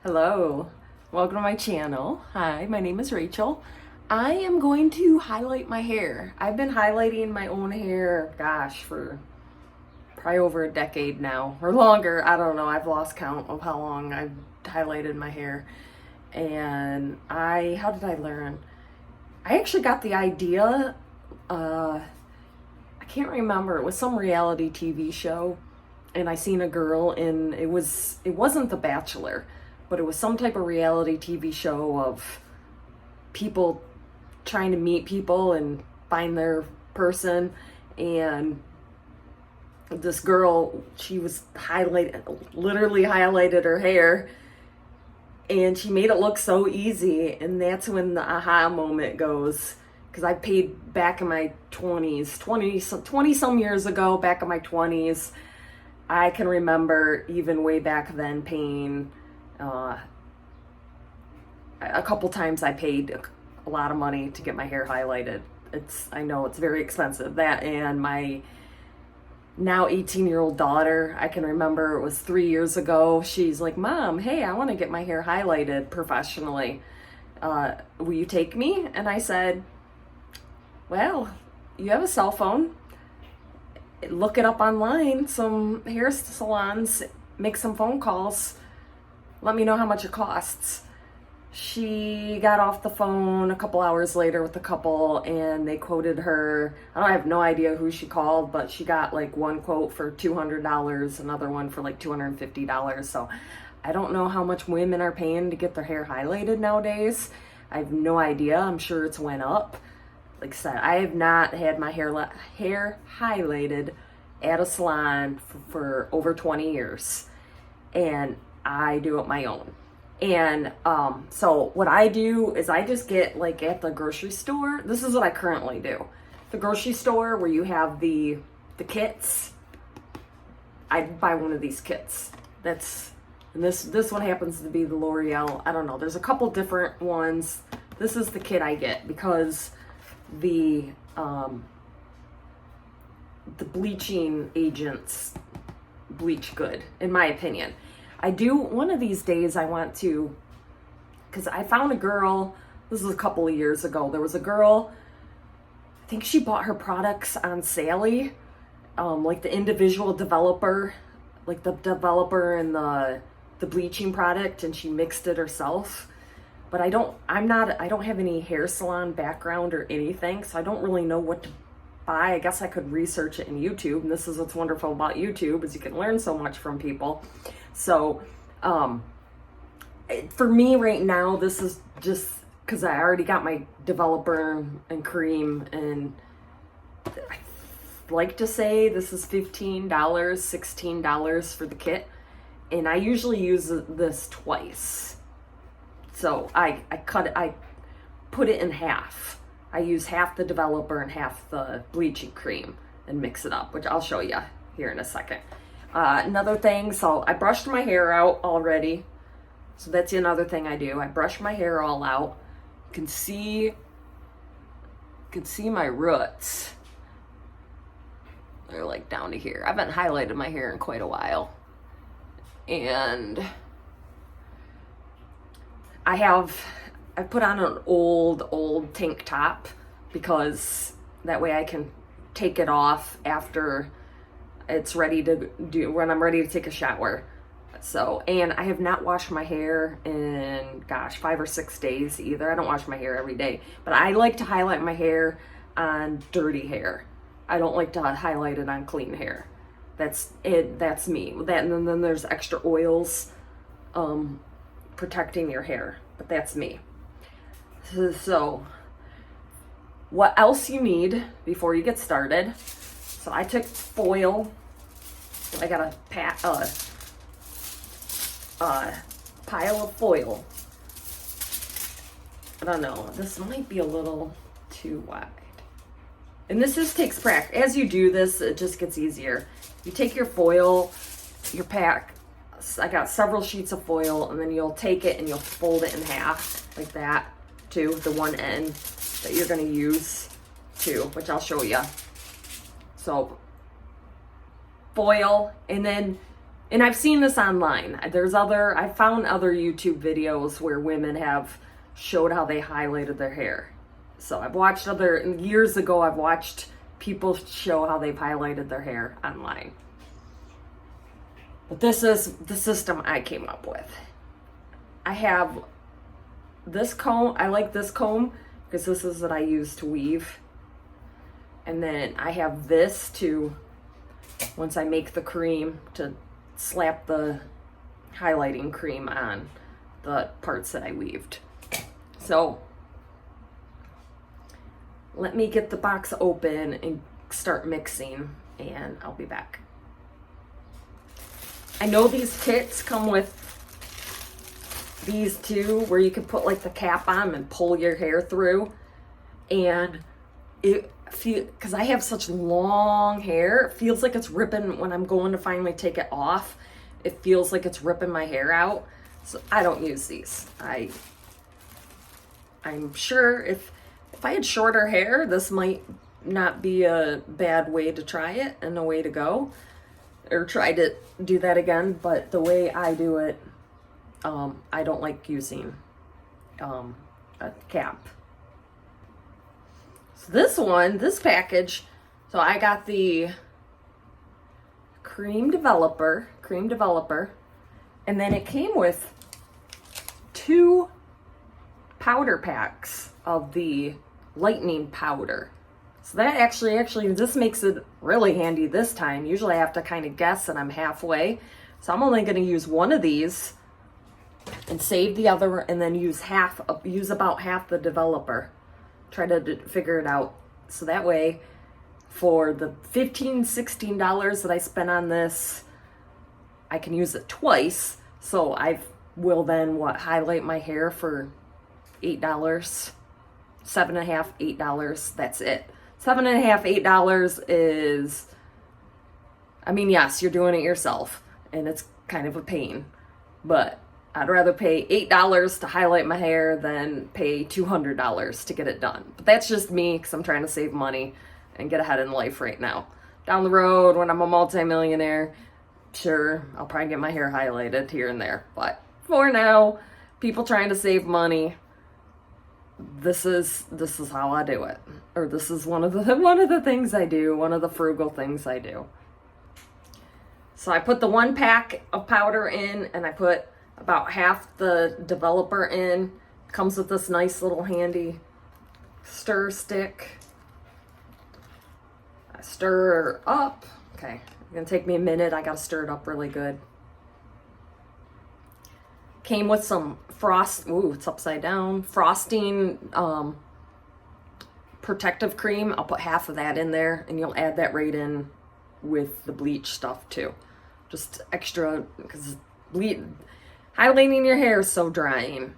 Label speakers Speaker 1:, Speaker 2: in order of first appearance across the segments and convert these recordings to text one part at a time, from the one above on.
Speaker 1: Hello, welcome to my channel. Hi, my name is Rachel. I am going to highlight my hair. I've been highlighting my own hair, gosh, for probably over a decade now, or longer. I don't know, I've lost count of how long I've highlighted my hair. And how did I learn? I actually got the idea, I can't remember, it was some reality TV show, and I seen a girl in, it wasn't The Bachelor, but it was some type of reality TV show of people trying to meet people and find their person. And this girl, she was literally highlighted her hair, and she made it look so easy. And that's when the aha moment goes, because I paid back in my 20s, 20 some years ago, back in my 20s. I can remember even way back then paying a couple times. I paid a lot of money to get my hair highlighted. I know it's very expensive. That and my now 18-year-old daughter, I can remember it was 3 years ago. She's like, "Mom, hey, I want to get my hair highlighted professionally. Will you take me?" And I said, "Well, you have a cell phone. Look it up online, some hair salons, make some phone calls. Let me know how much it costs." She got off the phone a couple hours later with a couple, and they quoted her. I have no idea who she called, but she got like one quote for $200, another one for like $250. So I don't know how much women are paying to get their hair highlighted nowadays. I have no idea. I'm sure it's went up. Like I said, I have not had my hair highlighted at a salon for over 20 years. And I do it my own. And so what I do is I just get, like, at the grocery store. This is what I currently do. The grocery store where you have the kits. I buy one of these kits. And this one happens to be the L'Oreal. I don't know. There's a couple different ones. This is the kit I get because the bleaching agents bleach good, in my opinion. I do, one of these days I want to, because I found a girl, this was a couple of years ago, there was a girl, I think she bought her products on Sally, like the individual developer, like the developer and the bleaching product, and she mixed it herself. But I don't have any hair salon background or anything, so I don't really know what to buy. I guess I could research it in YouTube, and this is what's wonderful about YouTube, is you can learn so much from people. So, for me right now, this is just because I already got my developer and cream, and I like to say this is $15, $16 for the kit, and I usually use this twice. So I put it in half. I use half the developer and half the bleaching cream and mix it up, which I'll show you here in a second. Another thing, so I brushed my hair out already. So that's another thing I do. I brush my hair all out. You can see my roots. They're like down to here. I haven't highlighted my hair in quite a while. And I put on an old tank top because that way I can take it off after it's ready to do, when I'm ready to take a shower. So, and I have not washed my hair in, gosh, 5 or 6 days either. I don't wash my hair every day, but I like to highlight my hair on dirty hair. I don't like to highlight it on clean hair. That's it. That's me. That, and then there's extra oils protecting your hair, but that's me. So what else you need before you get started? So I took foil. I got a pile of foil. I don't know, this might be a little too wide. And this just takes practice. As you do this, it just gets easier. You take your foil, your pack. I got several sheets of foil, and then you'll take it and you'll fold it in half like that too, the one end that you're going to use too, which I'll show you. So foil, and then And I've seen this online. I found other YouTube videos where women have showed how they highlighted their hair. So I've watched years ago, I've watched people show how they've highlighted their hair online. But this is the system I came up with. I have this comb. I like this comb because this is what I use to weave. And then I have this to, once I make the cream, to slap the highlighting cream on the parts that I weaved. So let me get the box open and start mixing, and I'll be back. I know these kits come with these two where you can put like the cap on and pull your hair through, and because I have such long hair, it feels like it's ripping when I'm going to finally take it off. It feels like it's ripping my hair out. So I don't use these. I'm sure if I had shorter hair, this might not be a bad way to try it and a way to go, or try to do that again. But the way I do it, I don't like using a cap. So this package, so I got the cream developer, and then it came with 2 powder packs of the lightening powder. So that actually this makes it really handy this time. Usually I have to kind of guess and I'm halfway. So I'm only going to use one of these and save the other, and then use about half the developer. Try to figure it out. So that way, for the $15-16 that I spent on this, I can use it twice. So I will then highlight my hair for $8, $7.50, $8. That's it. $7.50, $8 is, I mean, yes, you're doing it yourself, and it's kind of a pain, but I'd rather pay $8 to highlight my hair than pay $200 to get it done. But that's just me, because I'm trying to save money and get ahead in life right now. Down the road, when I'm a multimillionaire, sure, I'll probably get my hair highlighted here and there. But for now, people trying to save money, this is how I do it. Or this is one of the things I do, one of the frugal things I do. So I put the 1 pack of powder in, and I put about half the developer in. Comes with this nice little handy stir stick. I stir up. Okay, it's gonna take me a minute. I gotta stir it up really good. Came with some it's upside down. Frosting protective cream. I'll put half of that in there, and you'll add that right in with the bleach stuff too. Just extra, because highlighting your hair is so drying.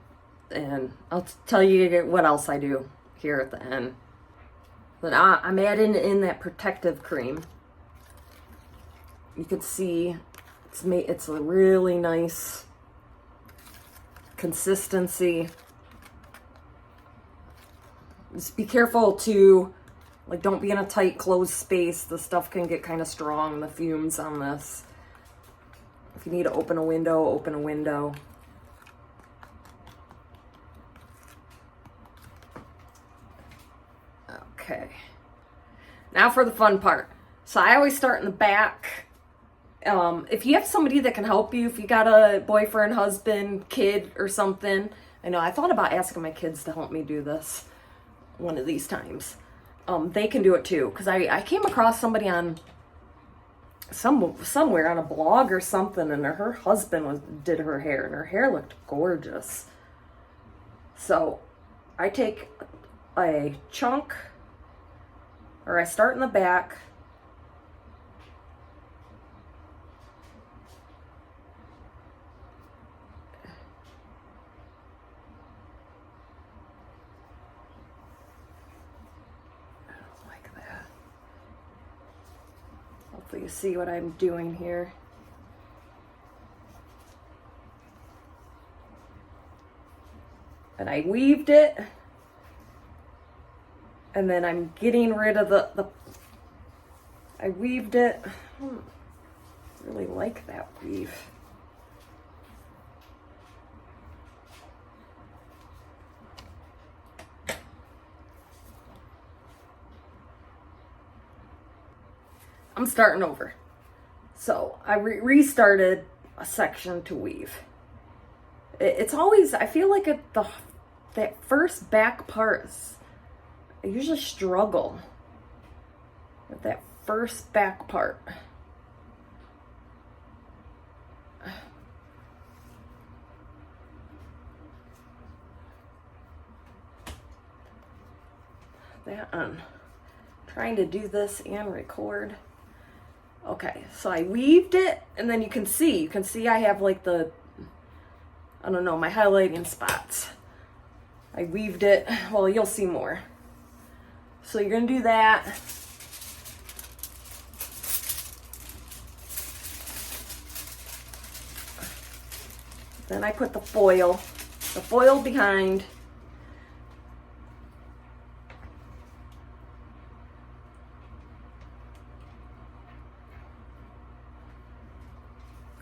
Speaker 1: And I'll tell you what else I do here at the end. But I'm adding in that protective cream. You can see it's a really nice consistency. Just be careful to, like, don't be in a tight closed space. The stuff can get kind of strong, the fumes on this. If you need to open a window, open a window. Okay. Now for the fun part. So I always start in the back. If you have somebody that can help you, if you got a boyfriend, husband, kid, or something. I know I thought about asking my kids to help me do this one of these times. They can do it too. Because I came across somebody on somewhere on a blog or something, and her husband did her hair, and her hair looked gorgeous. So I take a chunk, or I start in the back. I don't like that. Hopefully you see what I'm doing here. And I weaved it. And then I'm getting rid of I weaved it. Really like that weave. I'm starting over. So I restarted a section to weave. It's always, I feel like that first back part, I usually struggle with that first back part. That I'm trying to do this and record. Okay, so I weaved it, and then you can see I have like the, I don't know, my highlighting spots. I weaved it, well, you'll see more. So you're gonna do that. Then I put the foil behind.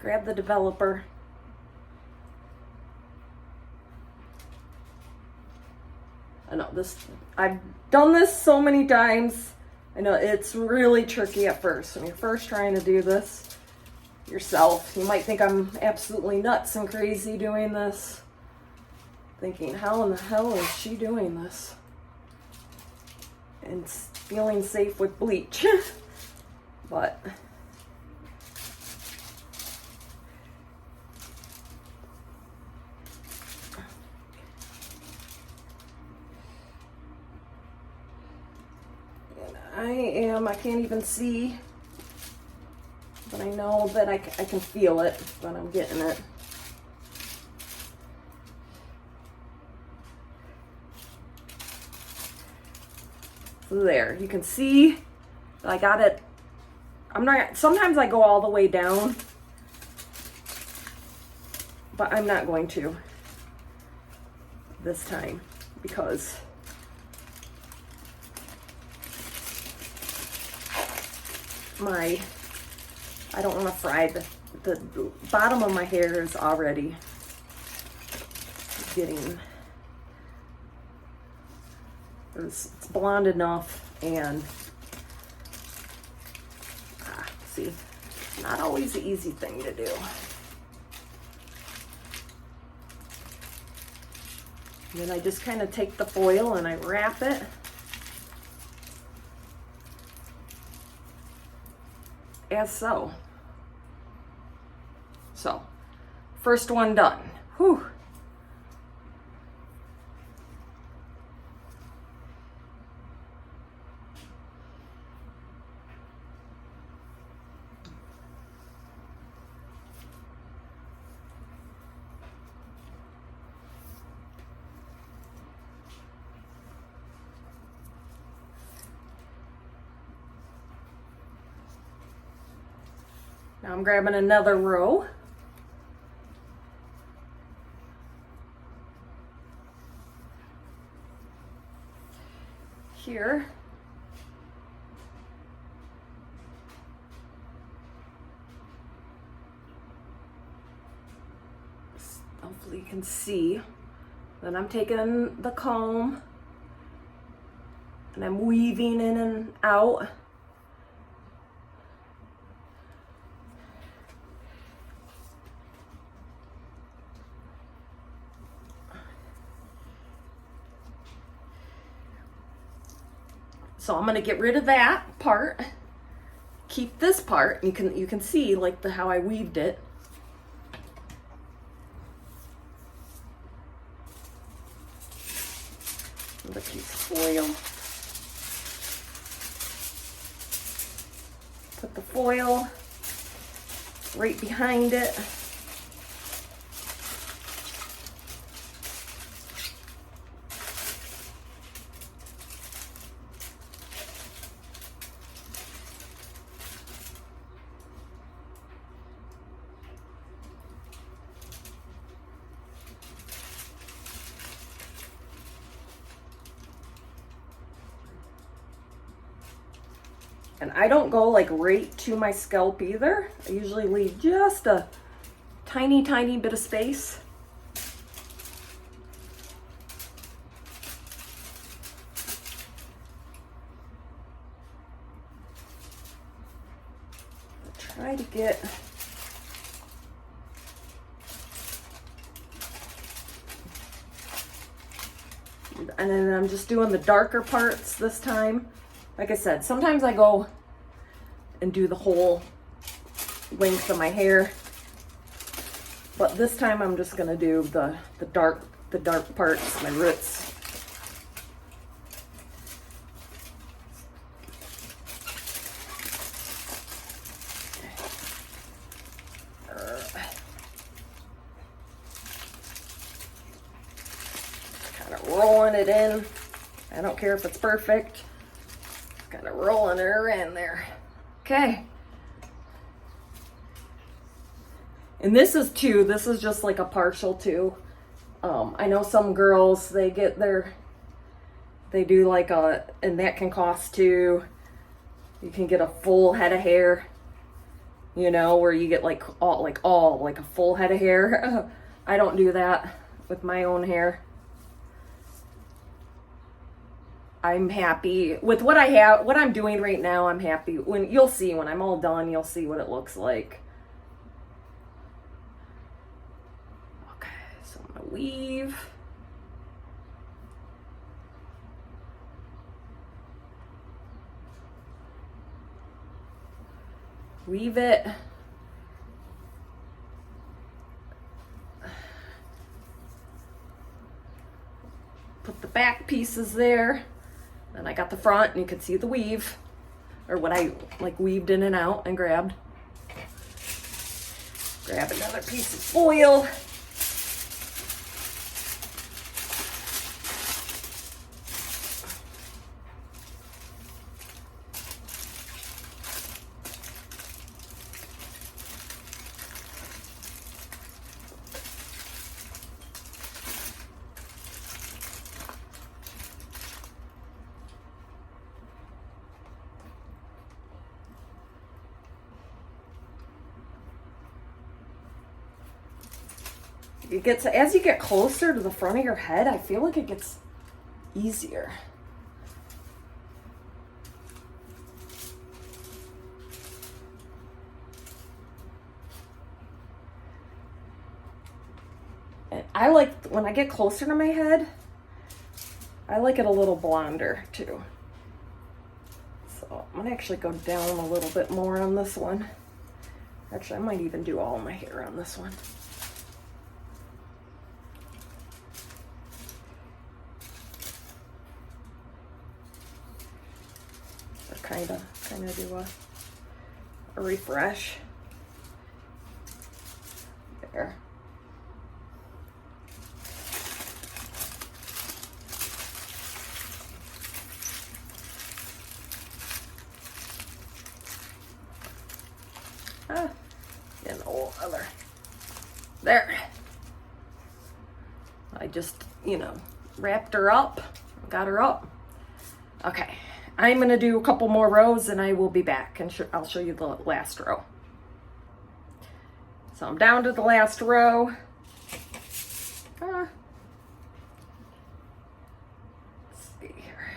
Speaker 1: Grab the developer. I know this, I've done this so many times. I know it's really tricky at first. When you're first trying to do this yourself, you might think I'm absolutely nuts and crazy doing this. Thinking, how in the hell is she doing this? And feeling safe with bleach. But I can't even see, but I know that I can feel it when I'm getting it. So there, you can see I got it. Sometimes I go all the way down, but I'm not going to this time because I don't want to fry the bottom of my hair is already getting, it's blonde enough, and see, not always the easy thing to do. And then I just kind of take the foil and I wrap it. As so. So, first one done. Whew. Now I'm grabbing another row. Here. Hopefully you can see. Then I'm taking the comb and I'm weaving in and out. So I'm gonna get rid of that part, keep this part. You can see like how I weaved it. I'm gonna keep foil. Put the foil right behind it. And I don't go like right to my scalp either. I usually leave just a tiny, tiny bit of space. Try to get and then I'm just doing the darker parts this time. Like I said, sometimes I go and do the whole length of my hair, but this time I'm just gonna do the dark parts, my roots. Rolling it in. I don't care if it's perfect. Kind of rolling her in there. Okay. And this is just like a partial two. I know some girls, they do like and that can cost too. You can get a full head of hair, you know, where you get like a full head of hair. I don't do that with my own hair. I'm happy with what I have, what I'm doing right now. I'm happy. You'll see when I'm all done, you'll see what it looks like. Okay, so I'm gonna weave. Weave it. Put the back pieces there. Then I got the front, and you can see the weave, or what I like weaved in and out and grabbed. Grab another piece of foil. It gets, as you get closer to the front of your head, I feel like it gets easier. And I like, when I get closer to my head, I like it a little blonder too. So I'm gonna actually go down a little bit more on this one. Actually, I might even do all my hair on this one. Kind of do a refresh there. And the whole other there. I just, you know, wrapped her up, got her up. Okay. I'm going to do a couple more rows and I will be back and I'll show you the last row. So I'm down to the last row. Let's see here.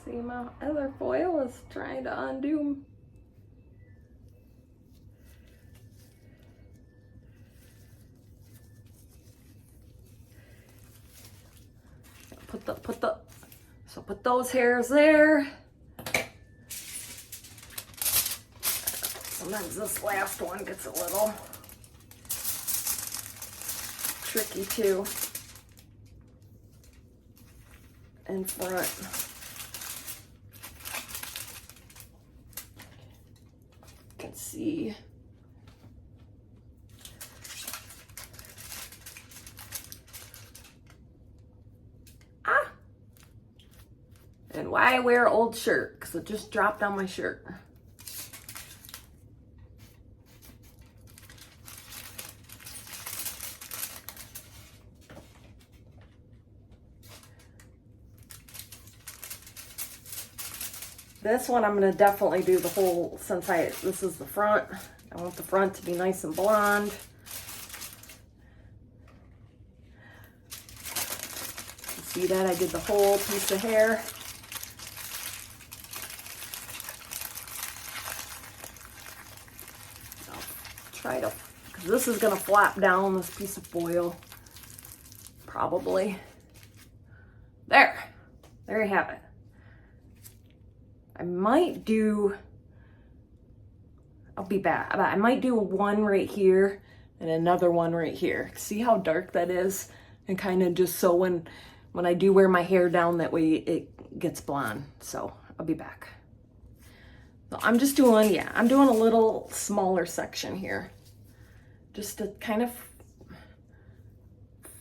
Speaker 1: See, my other foil is trying to undo. Put those hairs there. Sometimes this last one gets a little tricky too. In front. Can see. And why I wear old shirt? because it just dropped on my shirt. This one I'm going to definitely do the whole, since this is the front. I want the front to be nice and blonde. You see that? I did the whole piece of hair. I'll try to, because this is going to flap down, this piece of foil. Probably. There you have it. I might do, I'll be back, I might do one right here and another one right here. See how dark that is? And kind of just so when I do wear my hair down, that way it gets blonde. So I'll be back. So I'm just doing, yeah, I'm doing a little smaller section here. Just to kind of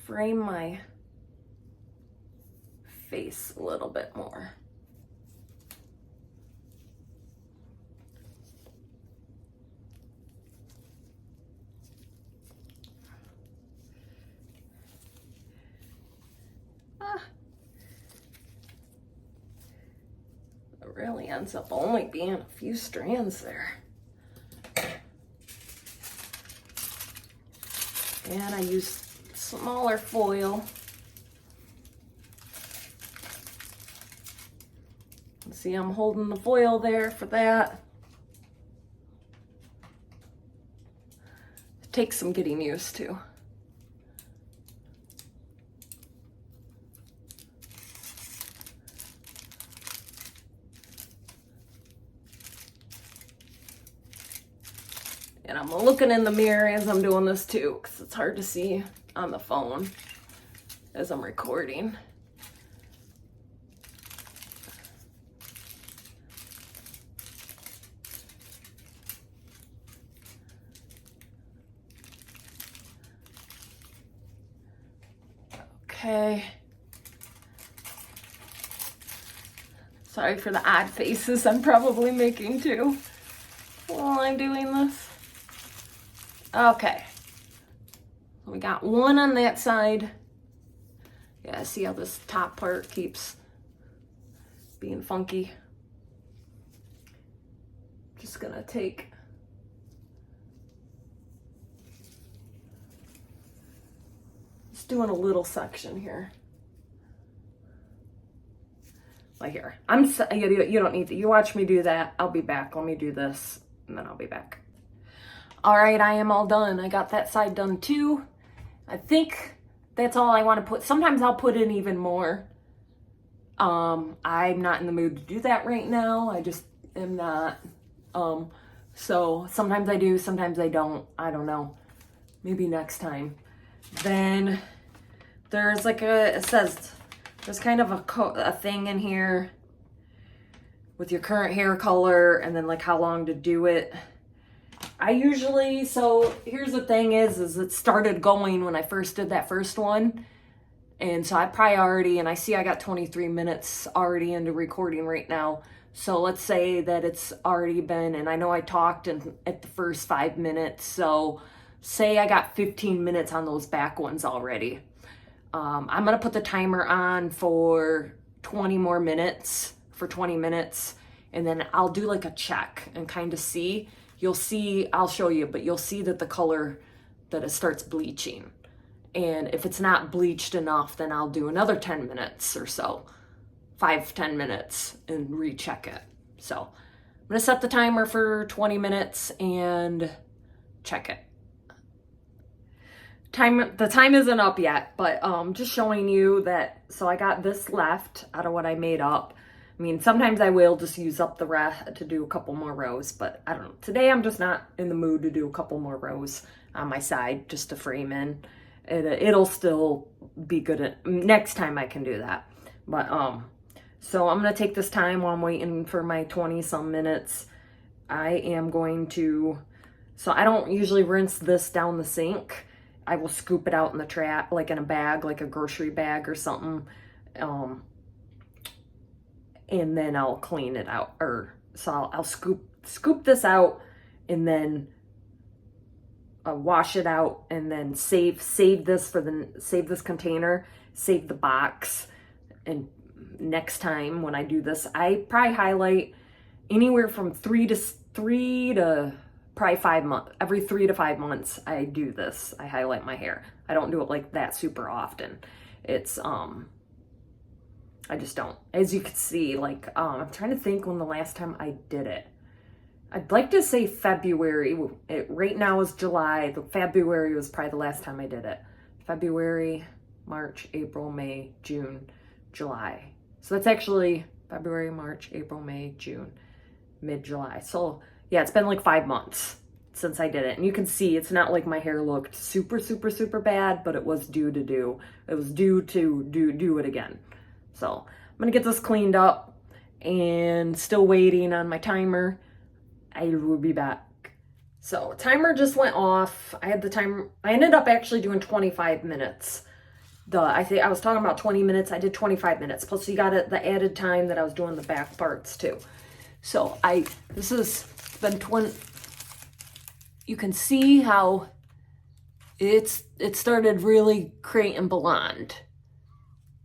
Speaker 1: frame my face a little bit more. It really ends up only being a few strands there. And I use smaller foil. See, I'm holding the foil there for that. It takes some getting used to. And I'm looking in the mirror as I'm doing this too, because it's hard to see on the phone as I'm recording. Okay. Sorry for the odd faces I'm probably making too while I'm doing this. Okay. We got one on that side. Yeah, see how this top part keeps being funky? Just gonna take doing a little section here. Like here. You don't need to. You watch me do that. I'll be back. Let me do this and then I'll be back. All right, I am all done. I got that side done too. I think that's all I want to put. Sometimes I'll put in even more. I'm not in the mood to do that right now. I just am not. So sometimes I do, sometimes I don't. I don't know. Maybe next time. Then there's like it says, there's kind of a thing in here with your current hair color and then like how long to do it. I usually, so here's the thing is it started going when I first did that first one. And so I priority, and I see I got 23 minutes already into recording right now. So let's say that it's already been, and I know I talked at the first 5 minutes. So say I got 15 minutes on those back ones already. I'm going to put the timer on for 20 more minutes, for 20 minutes. And then I'll do like a check and kind of see. You'll see, I'll show you, but you'll see that the color, that it starts bleaching. And if it's not bleached enough, then I'll do another 10 minutes or so, 5-10 minutes, and recheck it. So I'm gonna set the timer for 20 minutes and check it. The time isn't up yet, but just showing you that, so I got this left out of what I made up. I mean, sometimes I will just use up the rest to do a couple more rows, but I don't know. Today I'm just not in the mood to do a couple more rows on my side just to frame in. It'll still be good. Next time I can do that. But, so I'm going to take this time while I'm waiting for my 20 some minutes. I am going to, so I don't usually rinse this down the sink. I will scoop it out in the trash, like in a bag, like a grocery bag or something. and then I'll clean it out, or so I'll scoop this out, and then wash it out, and then save this container, save the box. And next time when I do this, I probably highlight anywhere from three to probably 5 months. Every 3 to 5 months I do this. I highlight my hair. I don't do it like that super often. It's I just don't. As you can see, like I'm trying to think when the last time I did it. I'd like to say February. Right now is July. February was probably the last time I did it. February, March, April, May, June, July. So that's actually February, March, April, May, June, mid-July. So yeah, it's been like 5 months since I did it. And you can see it's not like my hair looked super, super, super bad, but it was due to do it again. So I'm gonna get this cleaned up, and still waiting on my timer. I will be back. So timer just went off. I had the timer. I ended up actually doing 25 minutes. I think I was talking about 20 minutes. I did 25 minutes. Plus you got the added time that I was doing the back parts too. So this has been 20. You can see how it started really creating blonde.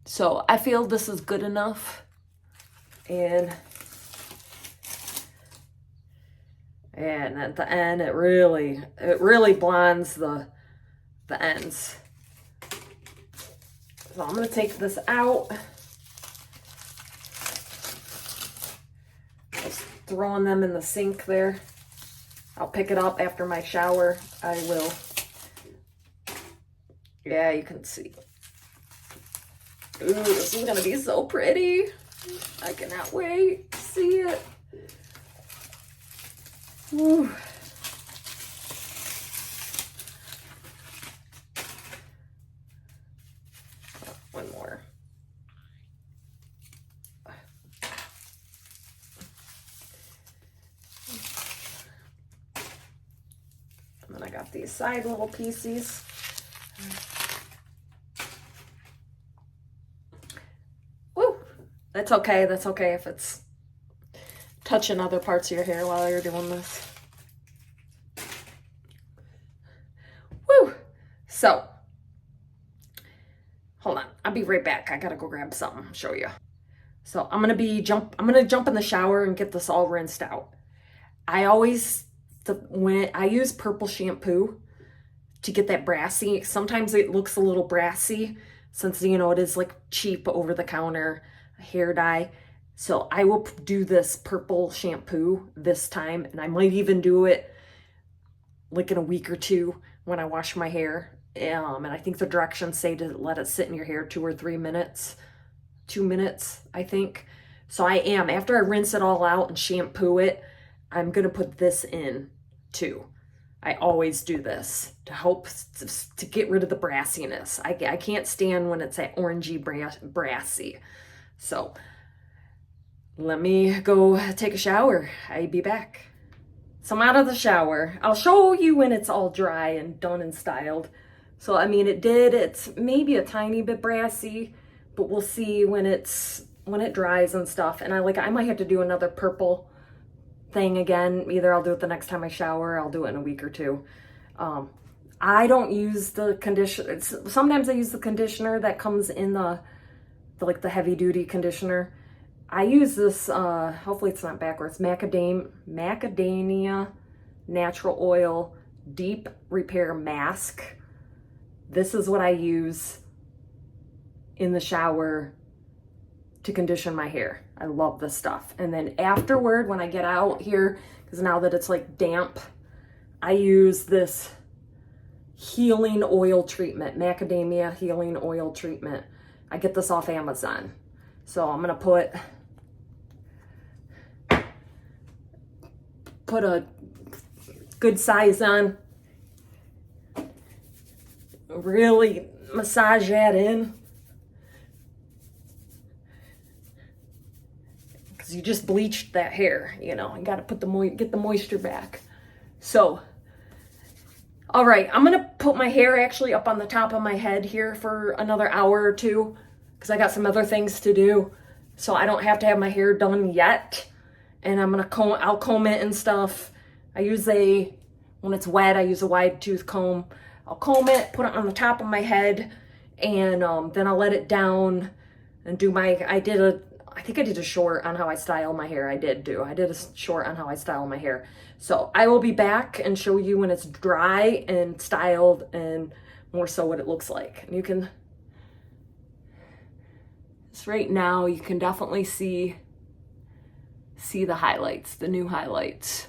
Speaker 1: So I feel this is good enough. And at the end, it really blondes the ends. So I'm gonna take this out. Just throwing them in the sink there. I'll pick it up after my shower. I will. Yeah, you can see. Ooh, this is gonna be so pretty. I cannot wait to see it. Ooh. One more. And then I got these side little pieces. Woo! That's okay. That's okay if it's touching other parts of your hair while you're doing this. Woo! So, hold on. I'll be right back. I gotta go grab something, show you. So I'm gonna jump in the shower and get this all rinsed out. When I use purple shampoo to get that brassy. Sometimes it looks a little brassy since, you know, it is like cheap over the counter hair dye. So I will do this purple shampoo this time, and I might even do it like in a week or two when I wash my hair. And I think the directions say to let it sit in your hair 2 or 3 minutes. 2 minutes, I think. So after I rinse it all out and shampoo it, I'm gonna put this in too. I always do this to help to get rid of the brassiness. I can't stand when it's that orangey brassy. So let me go take a shower. I'll be back. So I'm out of the shower. I'll show you when it's all dry and done and styled. So I mean, it's maybe a tiny bit brassy, but we'll see when it dries and stuff. And I might have to do another purple thing again. Either I'll do it the next time I shower, or I'll do it in a week or two. I don't use the conditioner. Sometimes I use the conditioner that comes in the heavy duty conditioner. I use this, hopefully it's not backwards, macadamia natural oil deep repair mask. This is what I use in the shower to condition my hair. I love this stuff. And then afterward, when I get out here, because now that it's like damp, I use this healing oil treatment, macadamia healing oil treatment. I get this off Amazon. So I'm gonna put a good size on, really massage that in, because you just bleached that hair, you know, you got to get the moisture back. So, all right, I'm gonna put my hair actually up on the top of my head here for another hour or two, because I got some other things to do. so I don't have to have my hair done yet. And I'll comb it and stuff. When it's wet, I use a wide tooth comb. I'll comb it, put it on the top of my head, and then I'll let it down and I think I did a short on how I style my hair. I did a short on how I style my hair. So I will be back and show you when it's dry and styled and more so what it looks like. And you can, just right now, you can definitely see the highlights, the new highlights.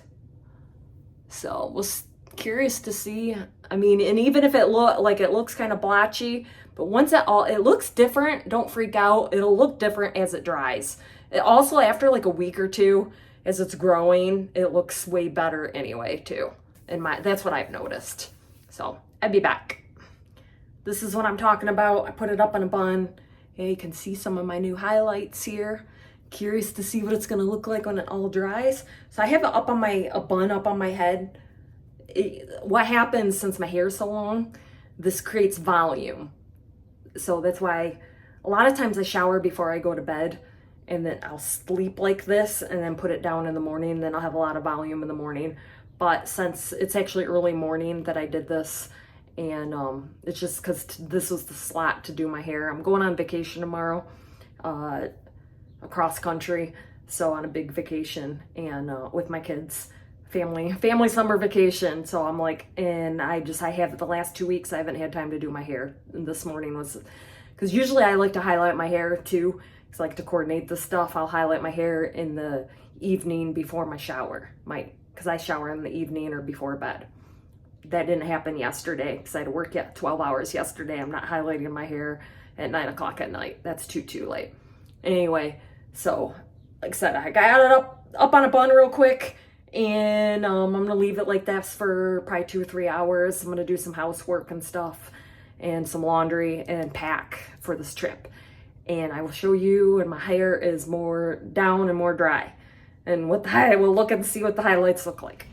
Speaker 1: So was curious to see. I mean, and even if it looks kind of blotchy, but once it looks different, don't freak out. It'll look different as it dries. It also, after like a week or two, as it's growing, it looks way better anyway too. That's what I've noticed. So I'd be back. This is what I'm talking about. I put it up in a bun. Yeah, you can see some of my new highlights here. Curious to see what it's gonna look like when it all dries. So I have it up on a bun up on my head. What happens since my hair is so long, this creates volume. So that's why a lot of times I shower before I go to bed, and then I'll sleep like this and then put it down in the morning, and then I'll have a lot of volume in the morning. But since it's actually early morning that I did this, and it's just because this was the slot to do my hair. I'm going on vacation tomorrow, across country, so on a big vacation, and with my kids. Family summer vacation. So I'm like, and I have the last 2 weeks I haven't had time to do my hair. And this morning was, because usually I like to highlight my hair too, because I like to coordinate this stuff. I'll highlight my hair in the evening before my shower, because I shower in the evening or before bed. That didn't happen yesterday because I had to work 12 hours yesterday. I'm not highlighting my hair at 9 o'clock at night. That's too late. Anyway, so like I said, I got it up on a bun real quick. And I'm gonna leave it like that for probably 2 or 3 hours. I'm gonna do some housework and stuff and some laundry and pack for this trip. And I will show you when my hair is more down and more dry. And we'll look and see what the highlights look like.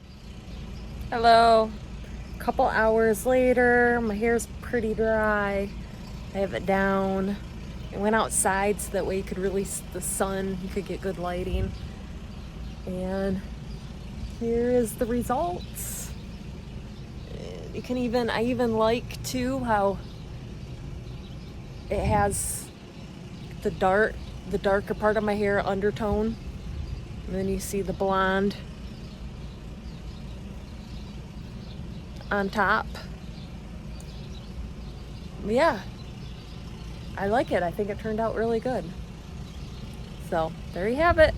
Speaker 1: Hello. A couple hours later, my hair's pretty dry. I have it down. I went outside so that way you could release the sun. You could get good lighting. And here is the results. I even like too how it has the darker part of my hair undertone, and then you see the blonde on top. Yeah, I like it. I think it turned out really good. So there you have it.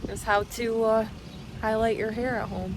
Speaker 1: Here's how to highlight your hair at home.